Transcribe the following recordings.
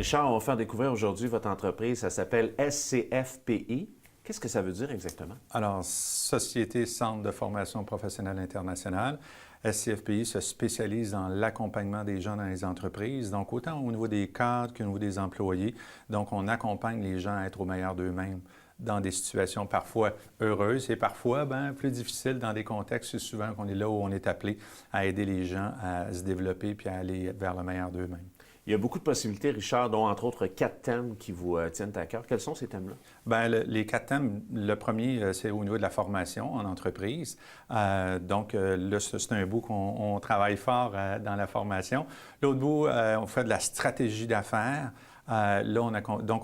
Richard, on va faire découvrir aujourd'hui votre entreprise. Ça s'appelle SCFPI. Qu'est-ce que ça veut dire exactement? Alors, Société Centre de formation professionnelle internationale, SCFPI se spécialise dans l'accompagnement des gens dans les entreprises, donc autant au niveau des cadres qu'au niveau des employés. Donc, on accompagne les gens à être au meilleur d'eux-mêmes dans des situations parfois heureuses et parfois plus difficiles dans des contextes souvent qu'on est là où on est appelé à aider les gens à se développer puis à aller vers le meilleur d'eux-mêmes. Il y a beaucoup de possibilités, Richard, dont entre autres 4 thèmes qui vous tiennent à cœur. Quels sont ces thèmes-là? Bien, les 4 thèmes, le premier, c'est au niveau de la formation en entreprise. Donc, là, c'est un bout qu'on travaille fort dans la formation. L'autre bout, on fait de la stratégie d'affaires. Là,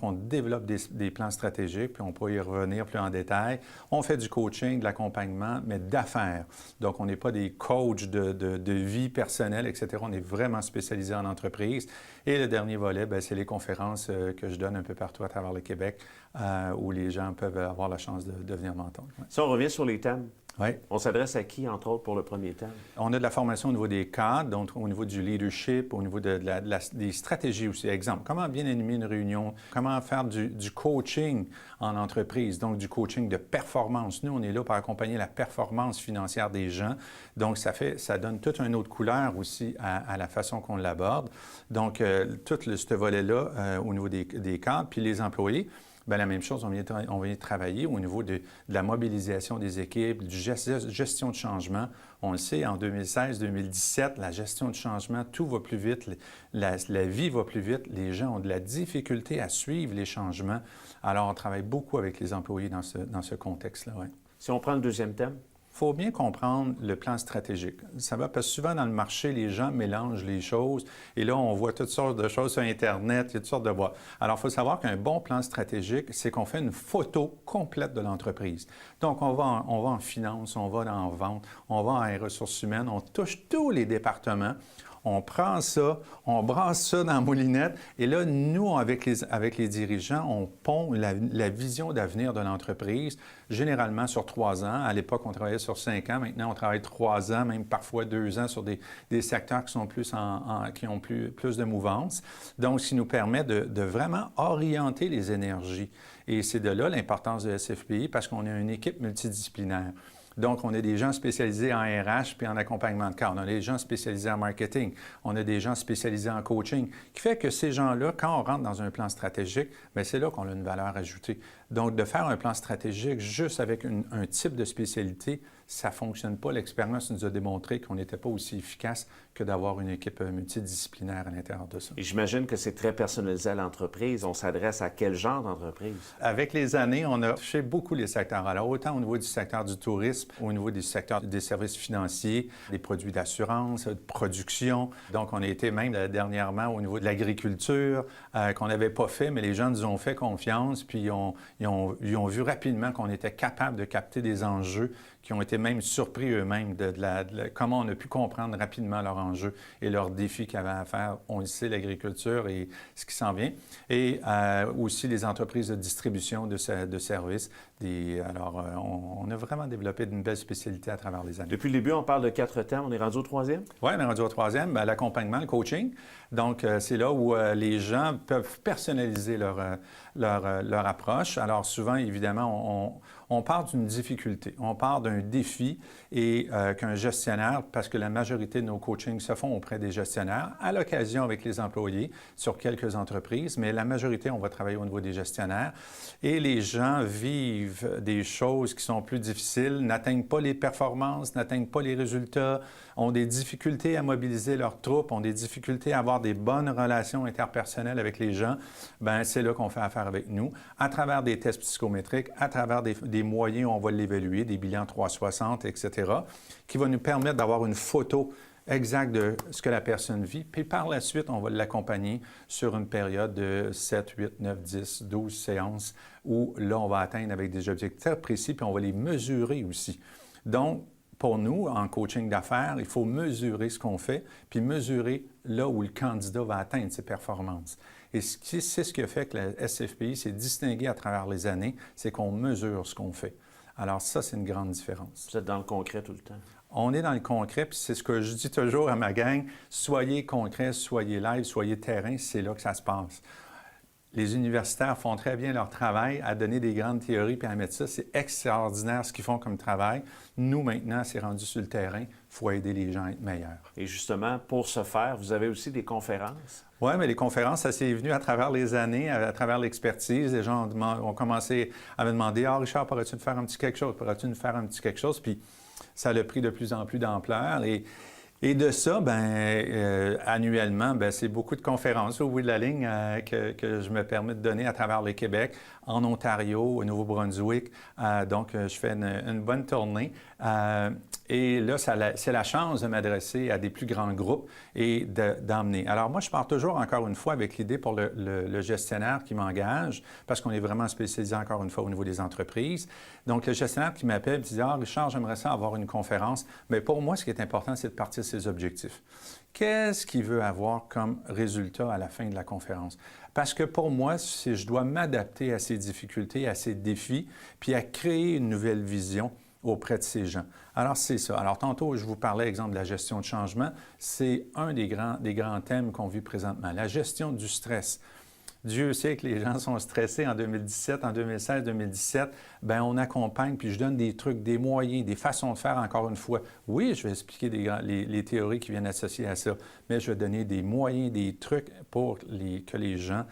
on développe des plans stratégiques, puis on peut y revenir plus en détail. On fait du coaching, de l'accompagnement, mais d'affaires. Donc, on n'est pas des coachs de vie personnelle, etc. On est vraiment spécialisé en entreprise. Et le dernier volet, c'est les conférences que je donne un peu partout à travers le Québec, où les gens peuvent avoir la chance de venir m'entendre. Ouais. Si on revient sur les thèmes, oui. On s'adresse à qui, entre autres, pour le premier thème? On a de la formation au niveau des cadres, donc au niveau du leadership, au niveau des stratégies aussi. Exemple, comment bien animer une réunion, comment faire du coaching en entreprise, donc du coaching de performance. Nous, on est là pour accompagner la performance financière des gens. Donc, ça donne toute une autre couleur aussi à la façon qu'on l'aborde. Donc, tout ce volet-là au niveau des cadres, puis les employés. Bien, la même chose, on vient travailler au niveau de la mobilisation des équipes, du gestion de changement. On le sait, en 2016-2017, la gestion de changement, tout va plus vite, la vie va plus vite, les gens ont de la difficulté à suivre les changements. Alors, on travaille beaucoup avec les employés dans ce contexte-là. Ouais. Si on prend le deuxième thème? Il faut bien comprendre le plan stratégique. Ça va parce que souvent dans le marché, les gens mélangent les choses et là, on voit toutes sortes de choses sur Internet, il y a toutes sortes de voies. Alors, il faut savoir qu'un bon plan stratégique, c'est qu'on fait une photo complète de l'entreprise. Donc, on va en finance, on va en vente, on va en ressources humaines, on touche tous les départements. On prend ça, on brasse ça dans la moulinette et là, nous, avec les dirigeants, on pond la vision d'avenir de l'entreprise, généralement sur 3 ans. À l'époque, on travaillait sur 5 ans. Maintenant, on travaille 3 ans, même parfois 2 ans sur des secteurs qui sont qui ont plus de mouvance. Donc, ce qui nous permet de vraiment orienter les énergies. Et c'est de là l'importance de SFPI parce qu'on est une équipe multidisciplinaire. Donc, on a des gens spécialisés en RH puis en accompagnement de cadre. On a des gens spécialisés en marketing. On a des gens spécialisés en coaching, qui fait que ces gens-là, quand on rentre dans un plan stratégique, bien, c'est là qu'on a une valeur ajoutée. Donc, de faire un plan stratégique juste avec un type de spécialité, ça ne fonctionne pas. L'expérience nous a démontré qu'on n'était pas aussi efficace que d'avoir une équipe multidisciplinaire à l'intérieur de ça. Et j'imagine que c'est très personnalisé à l'entreprise. On s'adresse à quel genre d'entreprise? Avec les années, on a touché beaucoup les secteurs. Alors, autant au niveau du secteur du tourisme, au niveau des secteurs des services financiers, des produits d'assurance, de production. Donc, on a été même dernièrement au niveau de l'agriculture, qu'on n'avait pas fait, mais les gens nous ont fait confiance, puis ils ont vu rapidement qu'on était capable de capter des enjeux qui ont été même surpris eux-mêmes de comment on a pu comprendre rapidement leurs enjeux et leurs défis qu'il y avait à faire. On le sait, l'agriculture et ce qui s'en vient. Et aussi les entreprises de distribution de services. Alors, on a vraiment développé une belle spécialité à travers les années. Depuis le début, on parle de 4 thèmes. On est rendu au 3e? Oui, on est rendu au 3e, l'accompagnement, le coaching. Donc, c'est là où les gens peuvent personnaliser leur approche. Alors, souvent, évidemment, on part d'une difficulté, on part d'un défi et qu'un gestionnaire, parce que la majorité de nos coachings se font auprès des gestionnaires, à l'occasion avec les employés sur quelques entreprises, mais la majorité, on va travailler au niveau des gestionnaires. Et les gens vivent des choses qui sont plus difficiles, n'atteignent pas les performances, n'atteignent pas les résultats, ont des difficultés à mobiliser leurs troupes, ont des difficultés à avoir des bonnes relations interpersonnelles avec les gens. Bien, c'est là qu'on fait affaire avec nous, à travers des tests psychométriques, à travers des moyens où on va l'évaluer, des bilans 360, etc., qui va nous permettre d'avoir une photo exacte de ce que la personne vit. Puis par la suite, on va l'accompagner sur une période de 7, 8, 9, 10, 12 séances où là, on va atteindre avec des objectifs précis, puis on va les mesurer aussi. Donc, pour nous, en coaching d'affaires, il faut mesurer ce qu'on fait, puis mesurer là où le candidat va atteindre ses performances. Et c'est ce qui a fait que la SFPI s'est distinguée à travers les années, c'est qu'on mesure ce qu'on fait. Alors ça, c'est une grande différence. Vous êtes dans le concret tout le temps? On est dans le concret, puis c'est ce que je dis toujours à ma gang, soyez concret, soyez live, soyez terrain, c'est là que ça se passe. Les universitaires font très bien leur travail à donner des grandes théories puis à mettre ça. C'est extraordinaire ce qu'ils font comme travail. Nous, maintenant, c'est rendu sur le terrain. Il faut aider les gens à être meilleurs. Et justement, pour ce faire, vous avez aussi des conférences? Oui, mais les conférences, ça s'est venu à travers les années, à travers l'expertise. Les gens ont commencé à me demander « Ah, Richard, pourrais-tu nous faire un petit quelque chose? Pourrais-tu nous faire un petit quelque chose? » Puis ça a pris de plus en plus d'ampleur. Et de ça, annuellement, c'est beaucoup de conférences au bout de la ligne que je me permets de donner à travers le Québec, en Ontario, au Nouveau-Brunswick. Donc, je fais une bonne tournée. Et là, c'est la chance de m'adresser à des plus grands groupes et d'emmener. Alors, moi, je pars toujours, encore une fois, avec l'idée pour le gestionnaire qui m'engage, parce qu'on est vraiment spécialisé, encore une fois, au niveau des entreprises. Donc, le gestionnaire qui m'appelle et dit « Ah, Richard, j'aimerais ça avoir une conférence. » Mais pour moi, ce qui est important, c'est de partir de ses objectifs. Qu'est-ce qu'il veut avoir comme résultat à la fin de la conférence? Parce que pour moi, je dois m'adapter à ces difficultés, à ces défis, puis à créer une nouvelle vision auprès de ces gens. Alors, c'est ça. Alors, tantôt, je vous parlais, exemple, de la gestion de changement. C'est un des grands thèmes qu'on vit présentement, la gestion du stress. Dieu sait que les gens sont stressés en 2017, en 2016, 2017. Bien, on accompagne, puis je donne des trucs, des moyens, des façons de faire, encore une fois. Oui, je vais expliquer les théories qui viennent associées à ça, mais je vais donner des moyens, des trucs pour que les gens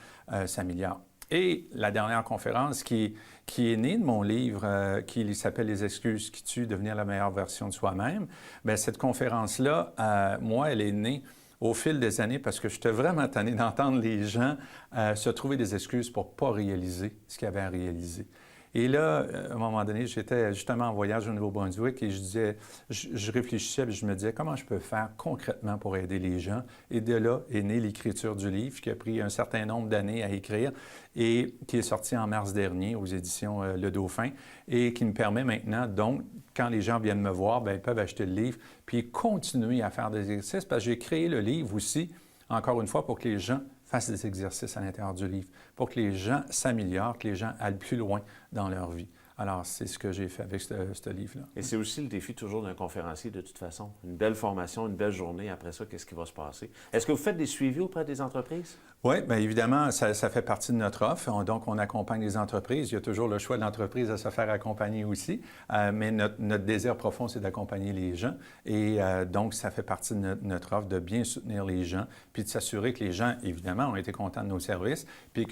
s'améliorent. Et la dernière conférence qui est née de mon livre qui s'appelle « Les excuses qui tuent, devenir la meilleure version de soi-même », bien, cette conférence-là, moi, elle est née au fil des années parce que j'étais vraiment tanné d'entendre les gens se trouver des excuses pour ne pas réaliser ce qu'ils avaient à réaliser. Et là, à un moment donné, j'étais justement en voyage au Nouveau-Brunswick et je réfléchissais et je me disais comment je peux faire concrètement pour aider les gens. Et de là est née l'écriture du livre qui a pris un certain nombre d'années à écrire et qui est sorti en mars dernier aux éditions Le Dauphin et qui me permet maintenant, donc, quand les gens viennent me voir, bien, ils peuvent acheter le livre puis continuer à faire des exercices parce que j'ai créé le livre aussi, encore une fois, pour que les gens fassent des exercices à l'intérieur du livre, pour que les gens s'améliorent, que les gens aillent plus loin dans leur vie. Alors, c'est ce que j'ai fait avec ce livre-là. Et c'est aussi le défi toujours d'un conférencier, de toute façon. Une belle formation, une belle journée. Après ça, qu'est-ce qui va se passer? Est-ce que vous faites des suivis auprès des entreprises? Oui, bien évidemment, ça fait partie de notre offre. Donc, on accompagne les entreprises. Il y a toujours le choix de l'entreprise à se faire accompagner aussi. Mais notre désir profond, c'est d'accompagner les gens. Et donc, ça fait partie de notre offre de bien soutenir les gens, puis de s'assurer que les gens, évidemment, ont été contents de nos services, puis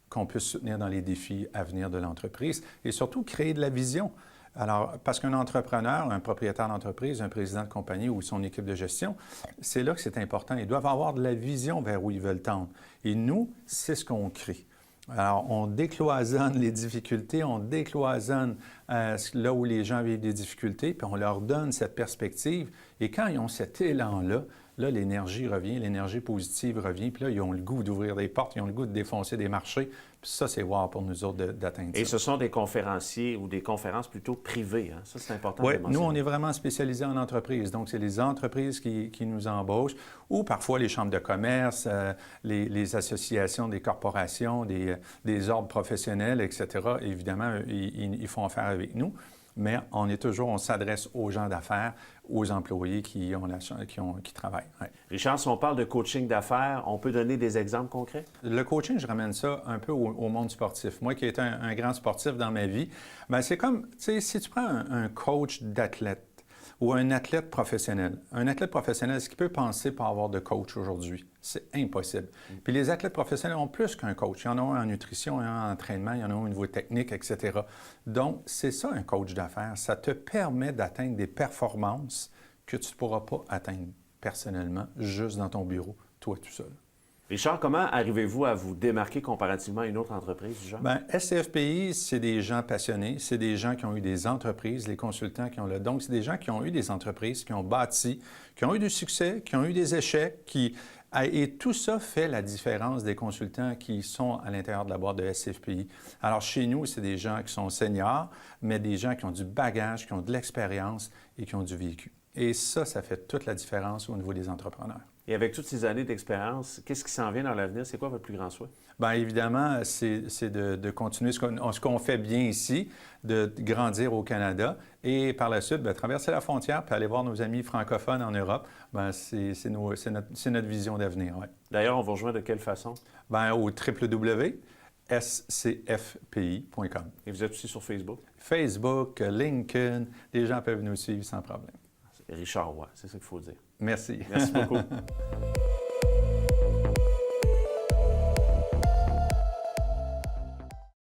qu'on puisse soutenir dans les défis à venir de l'entreprise et surtout créer de la vision. Alors, parce qu'un entrepreneur, un propriétaire d'entreprise, un président de compagnie ou son équipe de gestion, c'est là que c'est important. Ils doivent avoir de la vision vers où ils veulent tendre. Et nous, c'est ce qu'on crée. Alors, on décloisonne les difficultés, on décloisonne là où les gens vivent des difficultés, puis on leur donne cette perspective. Et quand ils ont cet élan-là, là, l'énergie revient, l'énergie positive revient, puis là, ils ont le goût d'ouvrir des portes, ils ont le goût de défoncer des marchés. Puis ça, c'est wow pour nous autres d'atteindre ça. Et ce sont des conférenciers ou des conférences plutôt privées, hein? Ça, c'est important de Oui, le mentionner. nous, on est vraiment spécialisés en entreprise. Donc, c'est les entreprises qui nous embauchent ou parfois les chambres de commerce, les associations des corporations, des ordres professionnels, etc. Évidemment, ils font affaire avec nous. Mais on s'adresse aux gens d'affaires, aux employés qui travaillent. Ouais. Richard, si on parle de coaching d'affaires, on peut donner des exemples concrets? Le coaching, je ramène ça un peu au monde sportif. Moi qui ai été un grand sportif dans ma vie, bien, c'est comme, tu sais, si tu prends un coach d'athlète ou un athlète professionnel, est-ce qu'il peut penser pas avoir de coach aujourd'hui? C'est impossible. Puis les athlètes professionnels ont plus qu'un coach. Il y en a un en nutrition, il y en a un en entraînement, il y en a un au niveau technique, etc. Donc, c'est ça un coach d'affaires. Ça te permet d'atteindre des performances que tu ne pourras pas atteindre personnellement, juste dans ton bureau, toi tout seul. Richard, comment arrivez-vous à vous démarquer comparativement à une autre entreprise du genre? Bien, SCFPI, c'est des gens passionnés, c'est des gens qui ont eu des entreprises, les consultants qui ont le... Donc, c'est des gens qui ont eu des entreprises, qui ont bâti, qui ont eu du succès, qui ont eu des échecs, et tout ça fait la différence des consultants qui sont à l'intérieur de la boîte de SCFPI. Alors, chez nous, c'est des gens qui sont seniors, mais des gens qui ont du bagage, qui ont de l'expérience et qui ont du vécu. Et ça fait toute la différence au niveau des entrepreneurs. Et avec toutes ces années d'expérience, qu'est-ce qui s'en vient dans l'avenir? C'est quoi votre plus grand souhait? Bien, évidemment, c'est de continuer ce qu'on fait bien ici, de grandir au Canada et par la suite, bien, traverser la frontière puis aller voir nos amis francophones en Europe. Bien, c'est notre vision d'avenir. Ouais. D'ailleurs, on vous rejoint de quelle façon? Bien, au www.scfpi.com. Et vous êtes aussi sur Facebook? Facebook, LinkedIn, les gens peuvent nous suivre sans problème. Richard Roy, c'est ça qu'il faut dire. Merci. Merci beaucoup.